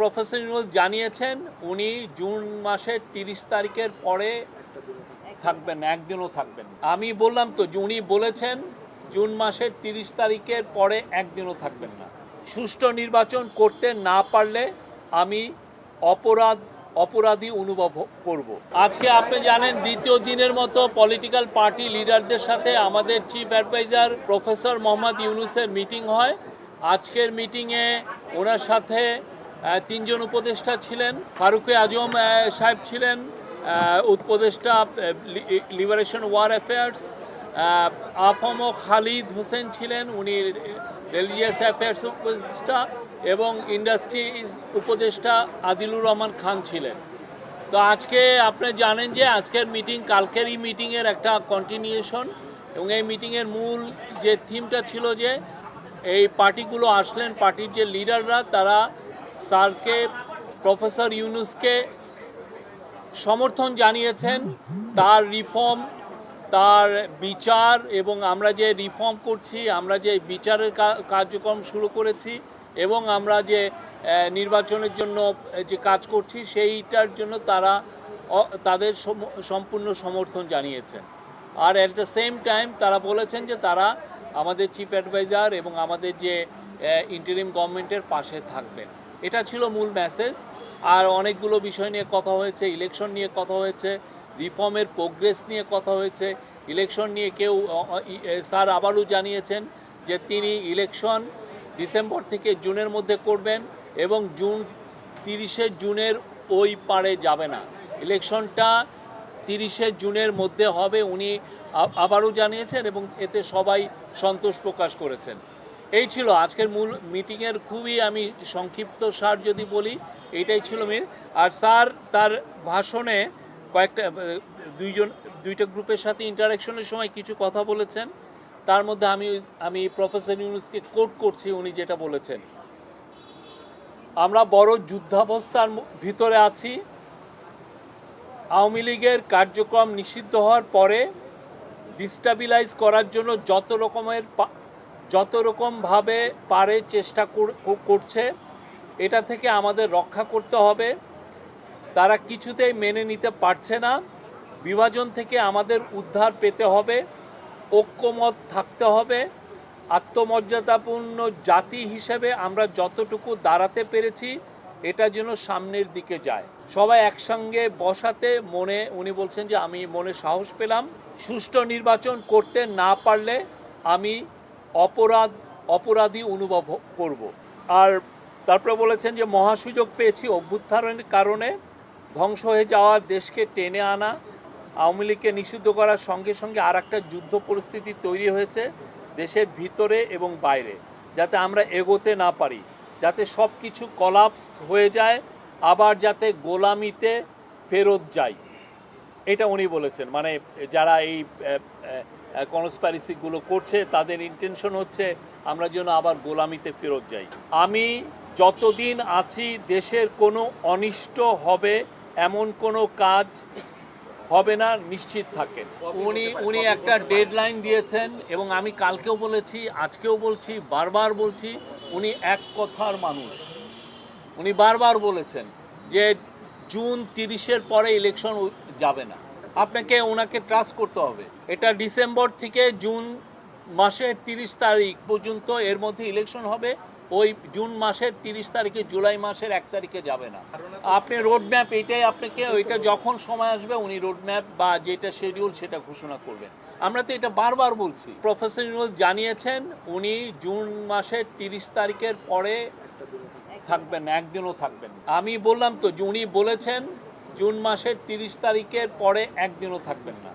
Professor Yunus জানিয়েছেন উনি June মাসের 30 তারিখের পরে থাকবেন না, একদিনও থাকবেন না। আমি বললাম তো যে উনি বলেছেন জুন মাসের 30 তারিখের পরে একদিনও থাকবেন না। সুষ্ঠু নির্বাচন করতে না পারলে আমি অপরাধী অনুভব করব। আজকে আপনি জানেন দ্বিতীয় দিনের মতো পলিটিক্যাল পার্টি লিডারদের সাথে আমাদের চিফ অ্যাডভাইজার প্রফেসর মোহাম্মদ ইউনূসের মিটিং হয়। আজকের মিটিংয়ে ওনার সাথে তিনজন উপদেষ্টা ছিলেন। ফারুক আজম সাহেব ছিলেন উপদেষ্টা লিবারেশন ওয়ার অ্যাফেয়ার্স, আফম খালিদ হোসেন ছিলেন উনি রিলিজিয়াস অ্যাফেয়ার্স উপদেষ্টা, এবং ইন্ডাস্ট্রিজ উপদেষ্টা আদিলুর রহমান খান ছিলেন। তো আজকে আপনি জানেন যে আজকের মিটিং কালকের এই মিটিংয়ের একটা কন্টিনিউশন, এবং এই মিটিংয়ের মূল যে থিমটা ছিল যে এই পার্টিগুলো আসলেন, পার্টির যে লিডাররা তারা স্যারকে প্রফেসর ইউনূসকে সমর্থন জানিয়েছেন, তার রিফর্ম, তার বিচার, এবং আমরা যে রিফর্ম করছি, আমরা যে বিচারের কার্যক্রম শুরু করেছি, এবং আমরা যে নির্বাচনের জন্য যে কাজ করছি সেইটার জন্য তারা তাদের সম্পূর্ণ সমর্থন জানিয়েছেন। আর অ্যাট দ্য সেম টাইম তারা বলেছেন যে তারা আমাদের চিফ অ্যাডভাইজার এবং আমাদের যে ইন্টারিম গভর্নমেন্টের পাশে থাকবেন। এটা ছিল মূল মেসেজ। আর অনেকগুলো বিষয় নিয়ে কথা হয়েছে, ইলেকশন নিয়ে কথা হয়েছে, রিফর্মের প্রোগ্রেস নিয়ে কথা হয়েছে। ইলেকশন নিয়ে স্যার আবারও জানিয়েছেন যে তিনি ইলেকশন ডিসেম্বর থেকে জুনের মধ্যে করবেন, এবং 30শে জুনের ওই পারে যাবে না, ইলেকশনটা 30শে জুনের মধ্যে হবে উনি আবারও জানিয়েছেন, এবং এতে সবাই সন্তোষ প্রকাশ করেছেন। এই ছিল আজকের মূল মিটিংয়ের খুবই আমি সংক্ষিপ্ত সার যদি বলি, এইটাই ছিল মেন। আর স্যার তার ভাষণে দুইটা গ্রুপের সাথে ইন্টারাকশনের সময় কিছু কথা বলেছেন। তার মধ্যে আমি প্রফেসর ইউনূসকে কোট করছি, উনি যেটা বলেছেন, আমরা বড় যুদ্ধাবস্থার ভিতরে আছি। আওয়ামী লীগের কার্যক্রম নিষিদ্ধ হওয়ার পরে ডিস্টাবিলাইজ করার জন্য যত রকমভাবে পারে চেষ্টা করছে, এটা থেকে আমাদের রক্ষা করতে হবে। তারা কিছুতেই মেনে নিতে পারছে না। বিভাজন থেকে আমাদের উদ্ধার পেতে হবে, ঐক্যমত থাকতে হবে। আত্মমর্যাদাপূর্ণ জাতি হিসেবে আমরা যতটুকু দাঁড়াতে পেরেছি এটা যেন সামনের দিকে যায়। সবাই একসঙ্গে বসাতে উনি বলছেন যে আমি মনে সাহস পেলাম। সুষ্ঠু নির্বাচন করতে না পারলে আমি অপরাধী অনুভব করব। আর তারপরে বলেছেন যে মহাসুযোগ পেয়েছি অভ্যুত্থানের কারণে, ধ্বংস হয়ে যাওয়া দেশকে টেনে আনা, আওয়ামী লীগকে নিষিদ্ধ করার সঙ্গে সঙ্গে আর একটা যুদ্ধ পরিস্থিতি তৈরি হয়েছে দেশের ভিতরে এবং বাইরে, যাতে আমরা এগোতে না পারি, যাতে সব কিছু কলাপস হয়ে যায়, আবার যাতে গোলামিতে ফেরত যাই, এটা উনি বলেছেন। মানে যারা এই কনস্পাইরেসিগুলো করছে তাদের ইন্টেনশন হচ্ছে আমরা যেন আবার গোলামিতে ফেরত যাই। আমি যতদিন আছি দেশের কোনো অনিষ্ট হবে এমন কোনো কাজ হবে না, নিশ্চিত থাকেন। উনি একটা ডেডলাইন দিয়েছেন, এবং আমি কালকেও বলেছি, আজকেও বলছি, বারবার বলছি, উনি এক কথার মানুষ। উনি বারবার বলেছেন যে জুন 30-এর পরে ইলেকশন যাবে না। আপনাকে ওনাকে ট্রাস্ট করতে হবে। এটা ডিসেম্বর থেকে জুন মাসের 30 তারিখ পর্যন্ত এর মধ্যে ইলেকশন হবে। ওই জুন মাসের 30 তারিখে জুলাই মাসের 1 তারিখে যাবে না। আপনি রোডম্যাপ এইটাই আপনাকে, ওইটা যখন সময় আসবে উনি রোডম্যাপ বা যেটা শিডিউল সেটা ঘোষণা করবেন। আমরা তো এটা বারবার বলছি। প্রফেসর ইউনূস জানিয়েছেন উনি জুন মাসের 30 তারিখের পরে থাকবেন না, একদিনও থাকবেন না। আমি বললাম তো যে উনি বলেছেন জুন মাসের 30 তারিখের পরে একদিনও থাকবেন না।